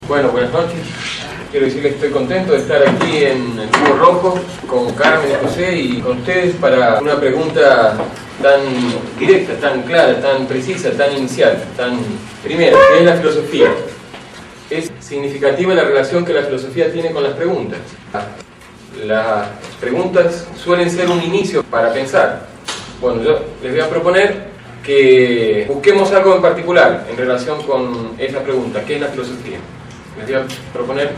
Bueno, buenas noches. Quiero decirles que estoy contento de estar aquí en el Cubo Rojo con Carmen y José y con ustedes para una pregunta tan directa, tan clara, tan precisa, tan inicial, tan primera, que es la filosofía. Es significativa la relación que la filosofía tiene con las preguntas. Las preguntas suelen ser un inicio para pensar. Bueno, yo les voy a proponer que busquemos algo en particular en relación con esa pregunta, ¿qué es la filosofía? Les voy a proponer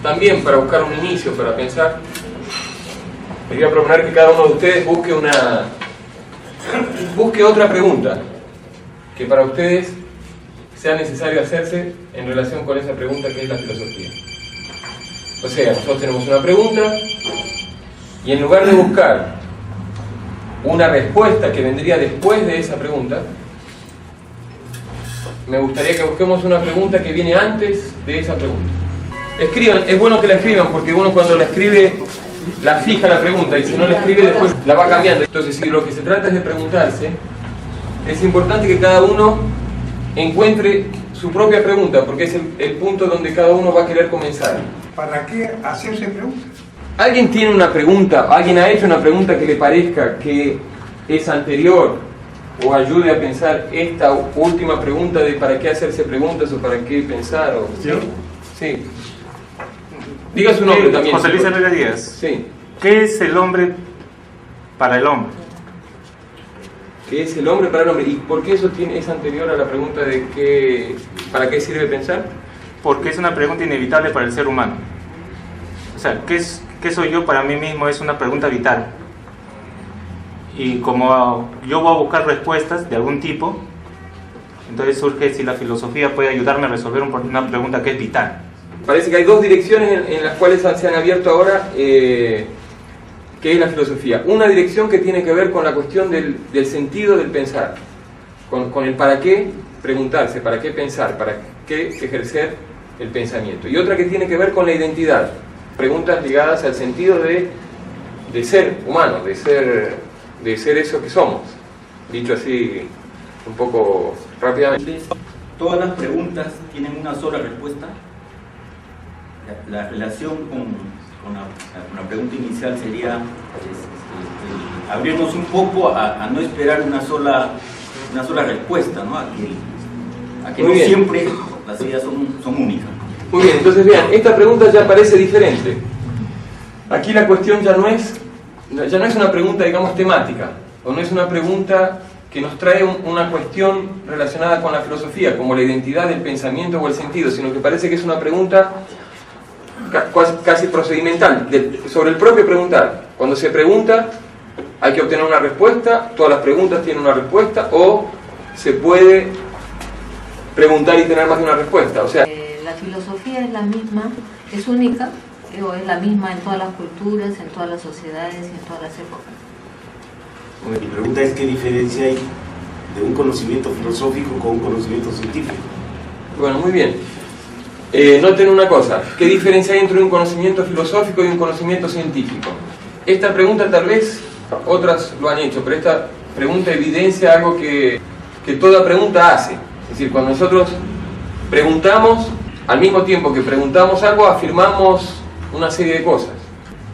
también, para buscar un inicio, para pensar, les voy a proponer que cada uno de ustedes busque otra pregunta que para ustedes sea necesario hacerse en relación con esa pregunta que es la filosofía. O sea, nosotros tenemos una pregunta y en lugar de buscar una respuesta que vendría después de esa pregunta, me gustaría que busquemos una pregunta que viene antes de esa pregunta. Escriban, es bueno que la escriban porque uno cuando la escribe la fija la pregunta y si no la escribe después la va cambiando. Entonces, si lo que se trata es de preguntarse, es importante que cada uno encuentre su propia pregunta porque es el punto donde cada uno va a querer comenzar. ¿Para qué hacerse preguntas? ¿Alguien tiene una pregunta, alguien ha hecho una pregunta que le parezca que es anterior o ayude a pensar esta última pregunta de para qué hacerse preguntas o para qué pensar? O... ¿Sí? Sí. Diga su nombre también. José Luis Herrera Díaz. Sí. ¿Qué es el hombre para el hombre? ¿Qué es el hombre para el hombre? ¿Y por qué eso es anterior a la pregunta de para qué sirve pensar? Porque es una pregunta inevitable para el ser humano. O sea, ¿qué soy yo para mí mismo? Es una pregunta vital. Y como yo voy a buscar respuestas de algún tipo, entonces surge si la filosofía puede ayudarme a resolver una pregunta que es vital. Parece que hay dos direcciones en las cuales se han abierto ahora, que es la filosofía. Una dirección que tiene que ver con la cuestión del sentido del pensar, con el para qué preguntarse, para qué pensar, para qué ejercer el pensamiento. Y otra que tiene que ver con la identidad, preguntas ligadas al sentido de ser humano, de ser eso que somos, dicho así un poco rápidamente. Todas las preguntas tienen una sola respuesta. La relación con la pregunta inicial sería abrirnos un poco a no esperar una sola respuesta, ¿no? A que no siempre las ideas son únicas. Muy bien, entonces vean, esta pregunta ya parece diferente. Aquí la cuestión ya no es una pregunta, digamos, temática, o no es una pregunta que nos trae una cuestión relacionada con la filosofía, como la identidad del pensamiento o el sentido, sino que parece que es una pregunta casi procedimental, sobre el propio preguntar. Cuando se pregunta, hay que obtener una respuesta, todas las preguntas tienen una respuesta, o se puede preguntar y tener más de una respuesta. O sea, la filosofía es la misma, es única, o es la misma en todas las culturas, en todas las sociedades y en todas las épocas. Mi pregunta es: ¿qué diferencia hay de un conocimiento filosófico con un conocimiento científico? Bueno, muy bien. Noten una cosa, ¿qué diferencia hay entre un conocimiento filosófico y un conocimiento científico? Esta pregunta tal vez otras lo han hecho, pero esta pregunta evidencia algo que toda pregunta hace. Es decir, cuando nosotros preguntamos, al mismo tiempo que preguntamos algo, afirmamos una serie de cosas.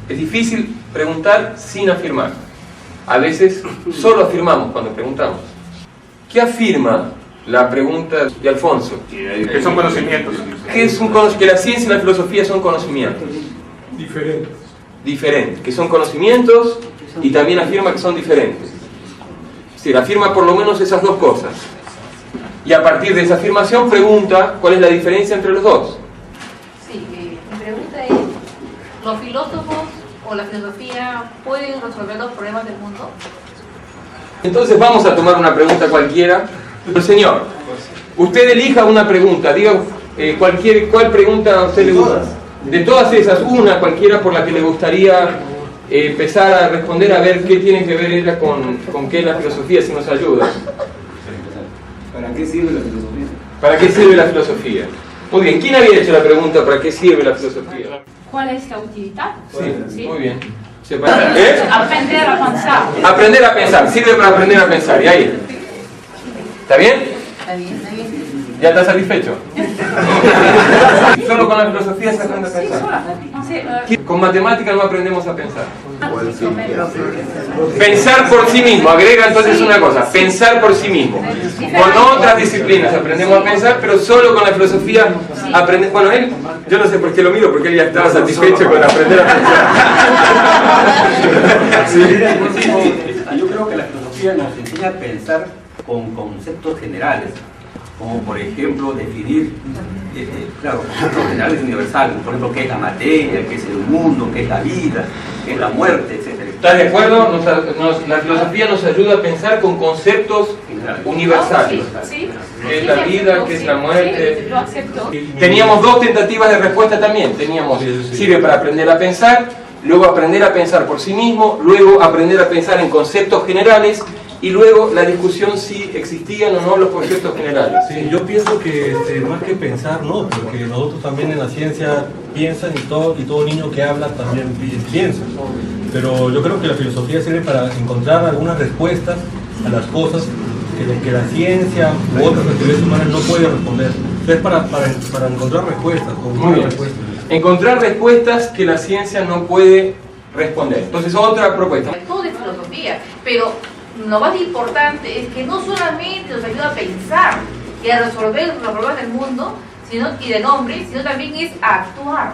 Es difícil preguntar sin afirmar. A veces solo afirmamos cuando preguntamos. ¿Qué afirma la pregunta de Alfonso? Que son conocimientos. Que la ciencia y la filosofía son conocimientos. Diferentes. Que son conocimientos y también afirma que son diferentes. Es decir, afirma por lo menos esas dos cosas. Y a partir de esa afirmación pregunta cuál es la diferencia entre los dos. Sí, mi pregunta es, ¿los filósofos o la filosofía pueden resolver los problemas del mundo? Entonces vamos a tomar una pregunta cualquiera. Señor, usted elija una pregunta, diga cuál pregunta a usted le gusta. De todas esas, una cualquiera por la que le gustaría empezar a responder, a ver qué tiene que ver ella con qué la filosofía, si nos ayuda. ¿Para qué sirve la filosofía? ¿Para qué sirve la filosofía? Muy bien, ¿quién había hecho la pregunta para qué sirve la filosofía? ¿Cuál es la utilidad? Sí, muy bien. Aprender a pensar. Aprender a pensar, sirve para aprender a pensar, y ahí. ¿Está bien? Está bien, está bien. ¿Ya está satisfecho? Solo con la filosofía se aprende a pensar. Con matemáticas no aprendemos a pensar. Pensar por sí mismo, agrega entonces una cosa, pensar por sí mismo. Con otras disciplinas aprendemos a pensar, pero solo con la filosofía aprendemos. Bueno, él, yo no sé por qué lo miro, porque él ya estaba satisfecho con aprender a pensar. Yo creo que la filosofía nos enseña a pensar con conceptos generales, como por ejemplo definir, claro, conceptos generales universales, por ejemplo, qué es la materia, qué es el mundo, qué es la vida, qué es la muerte, etc. ¿Estás de acuerdo? La filosofía nos ayuda a pensar con conceptos universales. Sí, ¿Qué es la vida? ¿Qué es la muerte? Sí, lo acepto. Teníamos dos tentativas de respuesta también. Teníamos, sirve para aprender a pensar, luego aprender a pensar por sí mismo, luego aprender a pensar en conceptos generales, y luego la discusión si existían o no los conceptos generales. Sí, yo pienso que más que pensar, no, porque nosotros también en la ciencia piensan y todo niño que habla también piensa. Pero yo creo que la filosofía sirve para encontrar algunas respuestas a las cosas que la ciencia u otras actividades humanas no pueden responder. Es para encontrar respuestas. Muy bien. Encontrar respuestas que la ciencia no puede responder. Entonces, otra propuesta. Todo de filosofía, pero lo más importante es que no solamente nos ayuda a pensar y a resolver los problemas del mundo y del hombre, sino también es a actuar.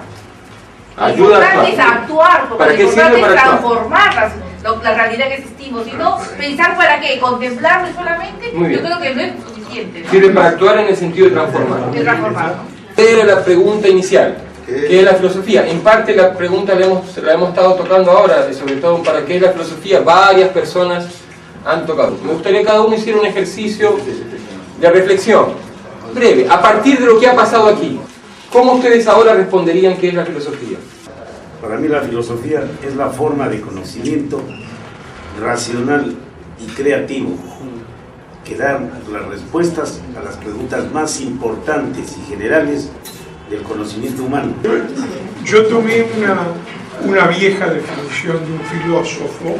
Ayuda a actuar. Es a actuar, porque ¿Para lo qué sirve importante para es actuar? transformar la realidad que existimos, sino pensar para qué, contemplarlo solamente, Muy bien. yo creo que no es suficiente, ¿no? Sirve para actuar en el sentido de transformar. De transformarlo. Era la pregunta inicial, ¿qué es la filosofía? En parte la pregunta la hemos estado tocando ahora, sobre todo para qué es la filosofía, varias personas han tocado. Me gustaría que cada uno hiciera un ejercicio de reflexión breve, a partir de lo que ha pasado aquí. ¿Cómo ustedes ahora responderían qué es la filosofía? Para mí la filosofía es la forma de conocimiento racional y creativo que da las respuestas a las preguntas más importantes y generales del conocimiento humano. Yo tomé una vieja definición de un filósofo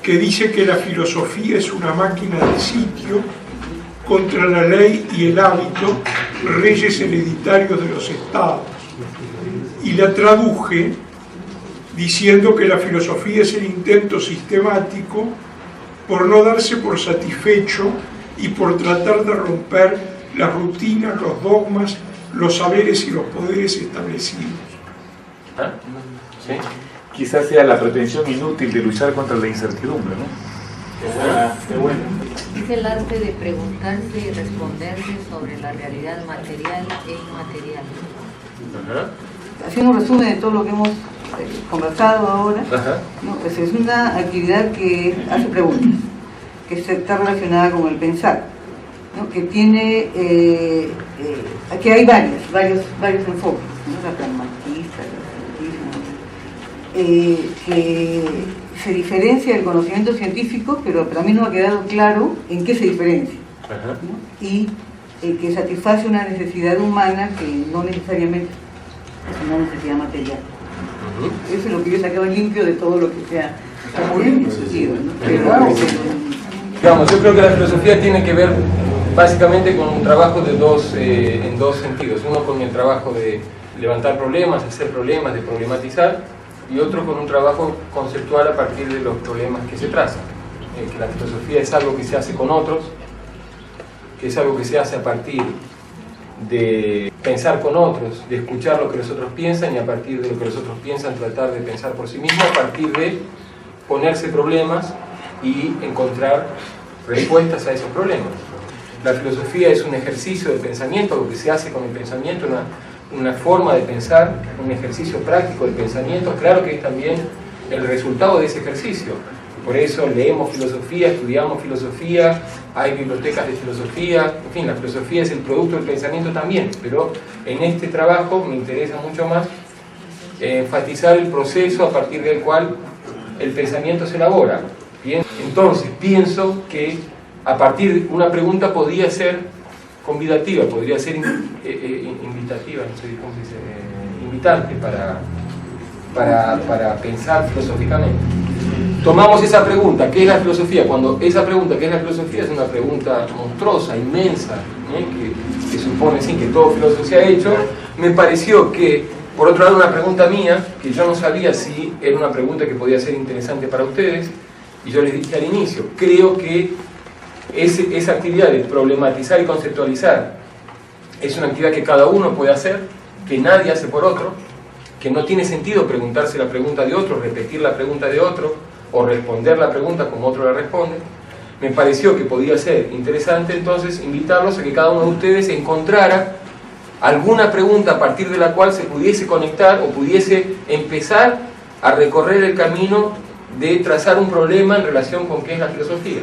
que dice que la filosofía es una máquina de sitio contra la ley y el hábito, reyes hereditarios de los estados. Y la traduje diciendo que la filosofía es el intento sistemático por no darse por satisfecho y por tratar de romper las rutinas, los dogmas, los saberes y los poderes establecidos. ¿Ah? ¿Sí? Quizás sea la pretensión inútil de luchar contra la incertidumbre, ¿no? Qué bueno. Es el arte de preguntarse y responderse sobre la realidad material e inmaterial. Ajá. Haciendo un resumen de todo lo que hemos conversado ahora, Ajá. ¿no? Pues es una actividad que hace preguntas, que está relacionada con el pensar, ¿no? Que tiene, que hay varios enfoques, ¿no? La pragmatista, el científico, que se diferencia del conocimiento científico, pero para mí no ha quedado claro en qué se diferencia, ¿no? Y que satisface una necesidad humana que no necesariamente es una necesidad material. Eso es lo que yo sacaba limpio de todo lo que sea discutido, ¿no? Digamos, yo creo que la filosofía tiene que ver básicamente con un trabajo en dos sentidos. Uno con el trabajo de levantar problemas, hacer problemas, de problematizar, y otro con un trabajo conceptual a partir de los problemas que se trazan. Que la filosofía es algo que se hace con otros, que es algo que se hace a partir de pensar con otros, de escuchar lo que los otros piensan y a partir de lo que los otros piensan tratar de pensar por sí mismo, a partir de ponerse problemas y encontrar respuestas a esos problemas. La filosofía es un ejercicio de pensamiento, lo que se hace con el pensamiento, una forma de pensar, un ejercicio práctico de pensamiento. Claro que es también el resultado de ese ejercicio. Por eso leemos filosofía, estudiamos filosofía, hay bibliotecas de filosofía, en fin, la filosofía es el producto del pensamiento también, pero en este trabajo me interesa mucho más enfatizar el proceso a partir del cual el pensamiento se elabora. Bien, entonces pienso que a partir de una pregunta podría ser convidativa, podría ser invitativa, no sé cómo se dice, invitante para pensar filosóficamente. Tomamos esa pregunta, ¿qué es la filosofía? Cuando esa pregunta, ¿qué es la filosofía? Es una pregunta monstruosa, inmensa, que supone sí, que todo filósofo se ha hecho, me pareció que, por otro lado, una pregunta mía, que yo no sabía si era una pregunta que podía ser interesante para ustedes, y yo les dije al inicio, creo que esa actividad de problematizar y conceptualizar es una actividad que cada uno puede hacer, que nadie hace por otro, que no tiene sentido preguntarse la pregunta de otro, repetir la pregunta de otro, o responder la pregunta como otro la responde. Me pareció que podía ser interesante entonces invitarlos a que cada uno de ustedes encontrara alguna pregunta a partir de la cual se pudiese conectar o pudiese empezar a recorrer el camino de trazar un problema en relación con qué es la filosofía.